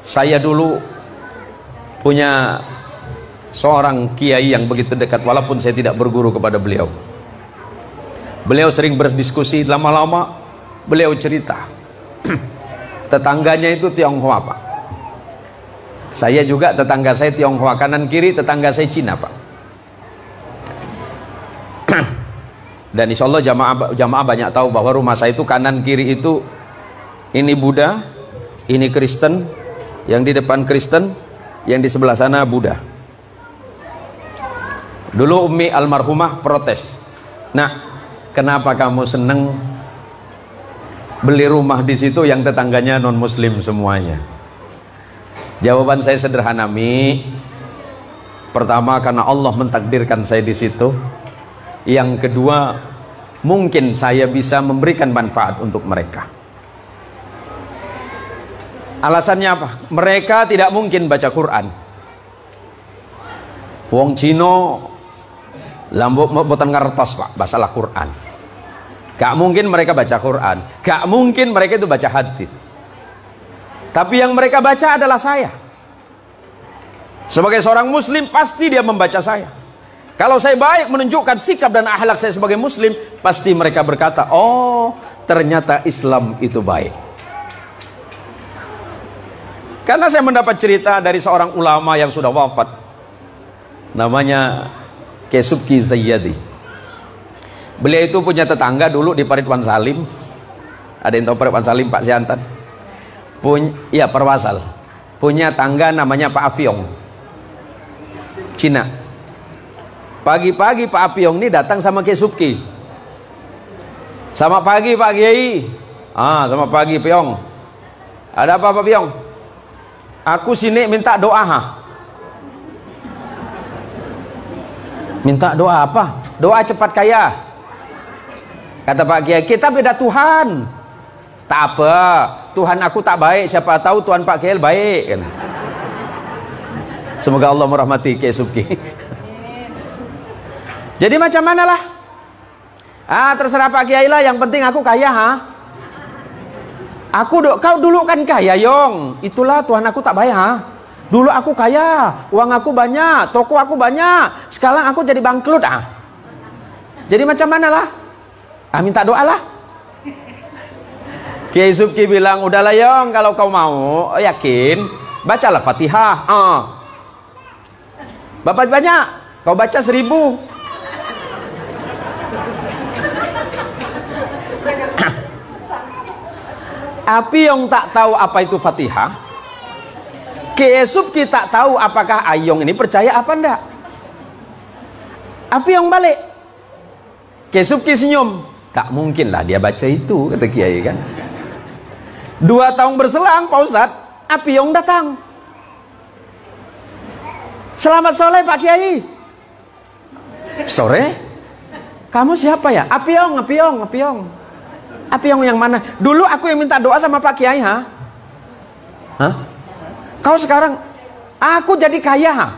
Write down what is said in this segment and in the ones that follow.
Saya dulu punya seorang kiai yang begitu dekat, walaupun saya tidak berguru kepada beliau. Beliau sering berdiskusi, lama-lama beliau cerita tetangganya itu Tionghoa, Pak. Saya juga, tetangga saya Tionghoa, kanan kiri tetangga saya Cina, Pak. Dan insya Allah jamaah banyak tahu bahwa rumah saya itu kanan kiri itu, ini Buddha, ini Kristen, yang di depan Kristen, yang di sebelah sana Buddha. Dulu Umi almarhumah protes, "Nak, kenapa kamu seneng beli rumah di situ yang tetangganya non muslim semuanya?" Jawaban saya sederhana, "Mi, pertama karena Allah mentakdirkan saya di situ. Yang kedua, mungkin saya bisa memberikan manfaat untuk mereka." Alasannya apa? Mereka tidak mungkin baca Quran. Wong Cino lambok boten ngertos, Pak, masalah Quran. Gak mungkin mereka baca Quran, gak mungkin mereka itu baca hadis. Tapi yang mereka baca adalah saya. Sebagai seorang muslim pasti dia membaca saya. Kalau saya baik menunjukkan sikap dan akhlak saya sebagai muslim, pasti mereka berkata, "Oh, ternyata Islam itu baik." Karena saya mendapat cerita dari seorang ulama yang sudah wafat, namanya Kiai Subki Zayyadi. Beliau itu punya tetangga dulu di Paritwan Salim. Ada yang tahu Paritwan Salim, Pak Siantan? Ya, Perwasal. Punya tangga namanya Pak Afiong, Cina. Pagi-pagi Pak Apiong ini datang sama Kiai Subki. "Selamat pagi Pak Kiai." "Selamat pagi Piong. Ada apa Pak Piong?" "Aku sini minta doa." "Minta doa apa?" "Doa cepat kaya." Kata Pak Kiai, "Kita beda Tuhan." "Tak apa, Tuhan aku tak baik, siapa tahu Tuhan Pak Kiai baik." Semoga Allah merahmati Kiai Subki. Jadi macam mana lah? Terserah Pak Kiai lah, yang penting aku kaya, Kau dulu kan kaya, Yong. Itulah Tuhan aku tak baik, Dulu aku kaya, uang aku banyak, toko aku banyak. Sekarang aku jadi bangkrut, Jadi macam mana lah? Minta doa lah. Kiai Subki bilang, "Udahlah Yong, kalau kau mau, yakin, bacalah Fatihah. Bapak banyak, kau baca 1000. Api yang tak tahu apa itu Fatihah, Kiai Subki tak tahu apakah Ayong ini percaya apa enggak. Api yang balik, Kiai Subki senyum, "Tak mungkin lah dia baca itu," kata Kiai kan. 2 tahun berselang, Pak Ustadz, Api yang datang. "Selamat sore Pak Kiai." "Sore? Kamu siapa ya?" Apiong. "Apiong yang mana? Dulu aku yang minta doa sama Pak Kiai, Kau sekarang aku jadi kaya,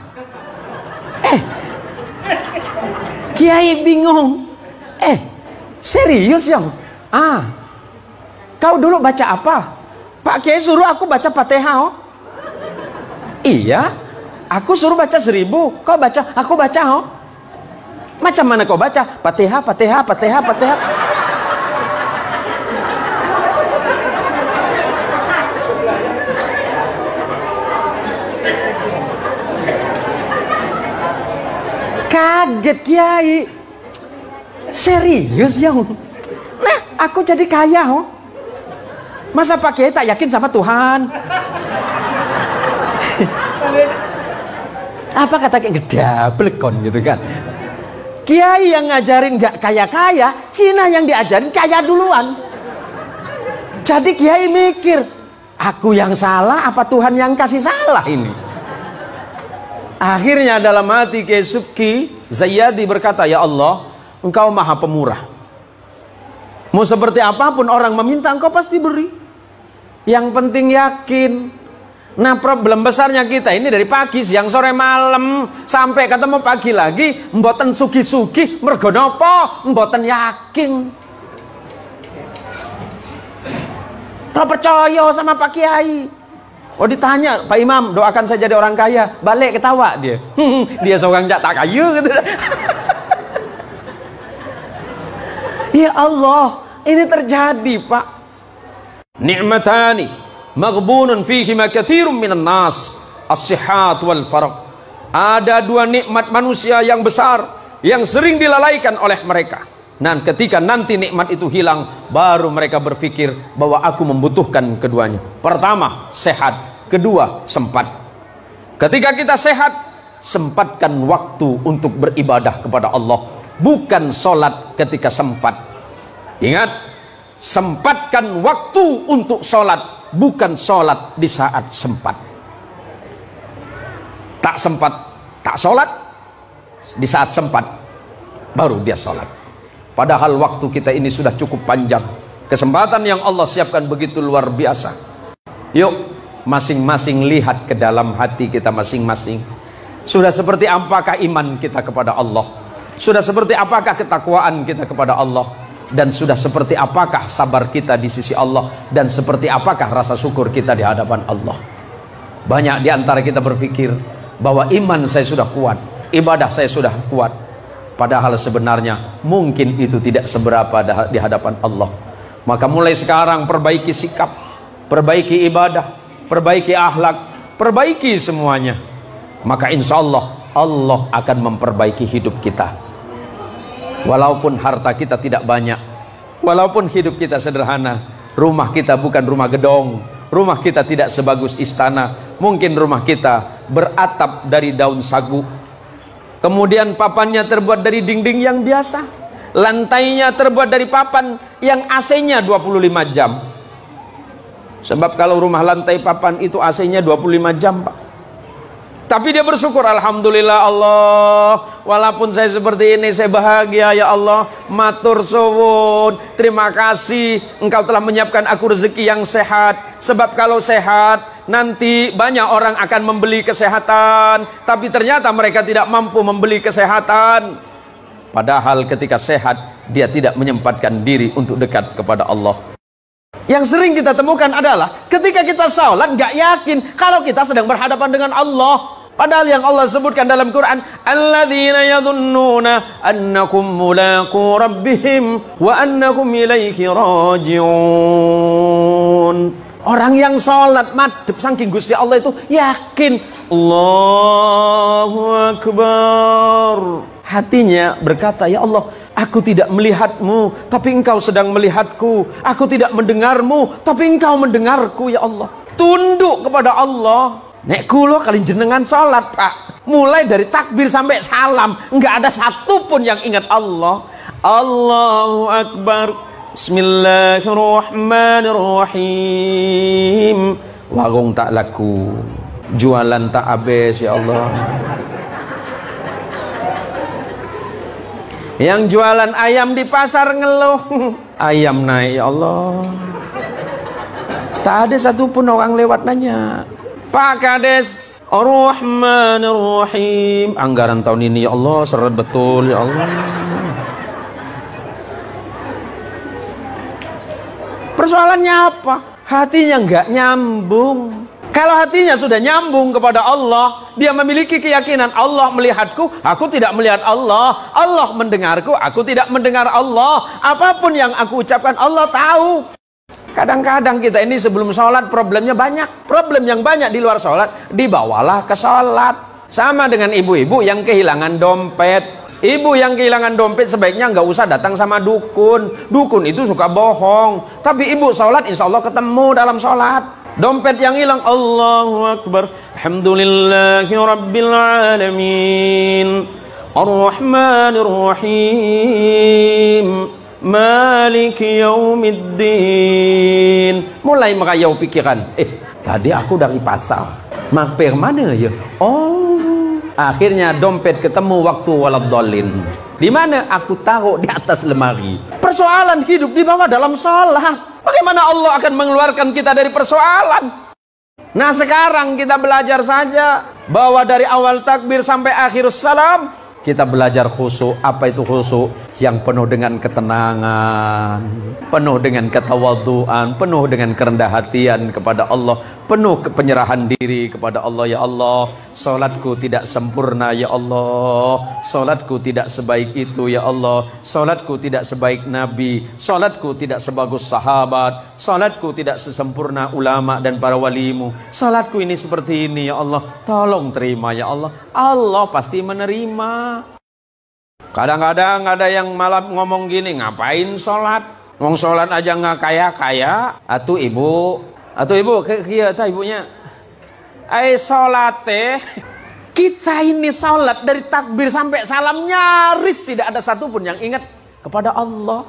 Kiai bingung. Serius Yong? Kau dulu baca apa? Pak Kiai suruh aku baca Fatihah. Iya, aku suruh baca 1000. Kau baca, aku baca. Macam mana kau baca? Fatihah. Kaget Kiai. Serius Yong? Nah, aku jadi kaya, Masa Pak Kiai tak yakin sama Tuhan? Apa kata kayak gedablekon gitu kan? Kiai yang ngajarin gak kaya-kaya, Cina yang diajarin kaya duluan. Jadi Kiai mikir, aku yang salah apa Tuhan yang kasih salah ini? Akhirnya dalam hati Kiai Subki Zayyadi berkata, "Ya Allah, Engkau maha pemurah. Mau seperti apapun orang meminta, Engkau pasti beri. Yang penting yakin." Nah, problem besarnya kita ini dari pagi, siang, sore, malam sampai ketemu pagi lagi, mboten sugi-sugi, mergo napa? Mboten yakin. Ora percaya sama Pak Kiai. Oh ditanya, Pak Imam doakan saya jadi orang kaya, balik ketawa dia. Dia seorang tak kaya gitu. Ya Allah, ini terjadi Pak. Ni'matani maghbunun fihima katsirun minan nas, as-sihat wal faragh. Ada dua nikmat manusia yang besar yang sering dilalaikan oleh mereka. Dan ketika nanti nikmat itu hilang, baru mereka berpikir bahwa aku membutuhkan keduanya. Pertama, sehat. Kedua, sempat. Ketika kita sehat, sempatkan waktu untuk beribadah kepada Allah. Bukan sholat ketika sempat. Ingat, sempatkan waktu untuk sholat, bukan sholat di saat sempat. Tak sempat, tak sholat, di saat sempat, baru dia sholat. Padahal waktu kita ini sudah cukup panjang. Kesempatan yang Allah siapkan begitu luar biasa. Yuk, masing-masing lihat ke dalam hati kita masing-masing. Sudah seperti apakah iman kita kepada Allah? Sudah seperti apakah ketakwaan kita kepada Allah? Dan sudah seperti apakah sabar kita di sisi Allah? Dan seperti apakah rasa syukur kita di hadapan Allah? Banyak di antara kita berpikir bahwa iman saya sudah kuat, ibadah saya sudah kuat. Padahal sebenarnya mungkin itu tidak seberapa di hadapan Allah. Maka mulai sekarang perbaiki sikap, perbaiki ibadah, perbaiki akhlak, perbaiki semuanya. Maka insya Allah, Allah akan memperbaiki hidup kita. Walaupun harta kita tidak banyak, walaupun hidup kita sederhana, rumah kita bukan rumah gedong, rumah kita tidak sebagus istana, mungkin rumah kita beratap dari daun sagu, kemudian papannya terbuat dari dinding yang biasa, lantainya terbuat dari papan yang AC-nya 25 jam. Sebab kalau rumah lantai papan itu AC-nya 25 jam Pak. Tapi dia bersyukur, alhamdulillah Allah, walaupun saya seperti ini saya bahagia ya Allah. Matur suwun, terima kasih Engkau telah menyiapkan aku rezeki yang sehat. Sebab kalau sehat nanti banyak orang akan membeli kesehatan, tapi ternyata mereka tidak mampu membeli kesehatan. Padahal ketika sehat dia tidak menyempatkan diri untuk dekat kepada Allah. Yang sering kita temukan adalah ketika kita sholat gak yakin kalau kita sedang berhadapan dengan Allah. Padahal yang Allah sebutkan dalam Quran, alladzina yadhunnuna annakum mulaqu rabbihim wa annakum ilaihi raji'un. Orang yang sholat madhep saking Gusti Allah itu yakin, Allahu Akbar. Hatinya berkata, ya Allah, aku tidak melihatmu, tapi Engkau sedang melihatku. Aku tidak mendengarmu, tapi Engkau mendengarku, ya Allah. Tunduk kepada Allah. Nek kulo kali jenengan sholat Pak, mulai dari takbir sampai salam, enggak ada satupun yang ingat Allah. Allahu Akbar. Bismillahirrahmanirrahim. Warung tak laku, jualan tak habis, ya Allah. Yang jualan ayam di pasar ngeluh, ayam naik, ya Allah. Tak ada satupun orang lewat nanya, Pak Kades, Ar-Rahmanir-Rahim. Anggaran tahun ini ya Allah seret betul, ya Allah. Persoalannya apa? Hatinya nggak nyambung. Kalau hatinya sudah nyambung kepada Allah, dia memiliki keyakinan Allah melihatku, aku tidak melihat Allah. Allah mendengarku, aku tidak mendengar Allah. Apapun yang aku ucapkan Allah tahu. Kadang-kadang kita ini sebelum sholat problemnya banyak. Problem yang banyak di luar sholat, dibawalah ke sholat. Sama dengan ibu-ibu yang kehilangan dompet. Ibu yang kehilangan dompet sebaiknya nggak usah datang sama dukun. Dukun itu suka bohong. Tapi ibu sholat insya Allah ketemu dalam sholat. Dompet yang hilang, Allahu Akbar. Alhamdulillahi Rabbil Alamin. Ar-Rahmanir-Rahim. Maliki yaumiddin. Mulai merayau pikiran, tadi aku dari pasar, mampir mana ya? Oh, akhirnya dompet ketemu waktu waladhdallin. Di mana? Aku taruh di atas lemari. Persoalan hidup dibawa dalam sholat. Bagaimana Allah akan mengeluarkan kita dari persoalan? Nah sekarang kita belajar saja bahwa dari awal takbir sampai akhir salam kita belajar khusyuk. Apa itu khusyuk? yang penuh dengan ketenangan, penuh dengan ketawadhuan, penuh dengan kerendah hatian kepada Allah, penuh penyerahan diri kepada Allah. Ya Allah, salatku tidak sempurna ya Allah, salatku tidak sebaik itu ya Allah, salatku tidak sebaik Nabi, salatku tidak sebagus sahabat, salatku tidak sesempurna ulama dan para walimu, salatku ini seperti ini ya Allah, tolong terima ya Allah. Allah pasti menerima. Kadang-kadang ada yang malah ngomong gini, ngapain sholat? Ngomong sholat aja nggak kaya-kaya. Atuh ibu, kia ta ibunya. Sholat teh, kita ini sholat dari takbir sampai salam nyaris tidak ada satupun yang ingat kepada Allah.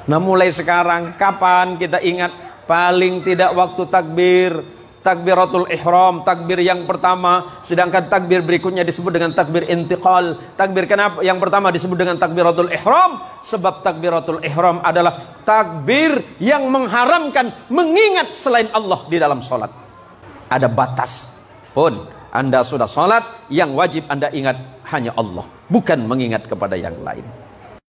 Nah mulai sekarang, kapan kita ingat? Paling tidak waktu takbir, takbiratul ihram, takbir yang pertama, sedangkan takbir berikutnya disebut dengan takbir intiqal. Takbir kenapa yang pertama disebut dengan takbiratul ihram? Sebab takbiratul ihram adalah takbir yang mengharamkan mengingat selain Allah di dalam sholat. Ada batas. Pun Anda sudah sholat, yang wajib Anda ingat hanya Allah, bukan mengingat kepada yang lain.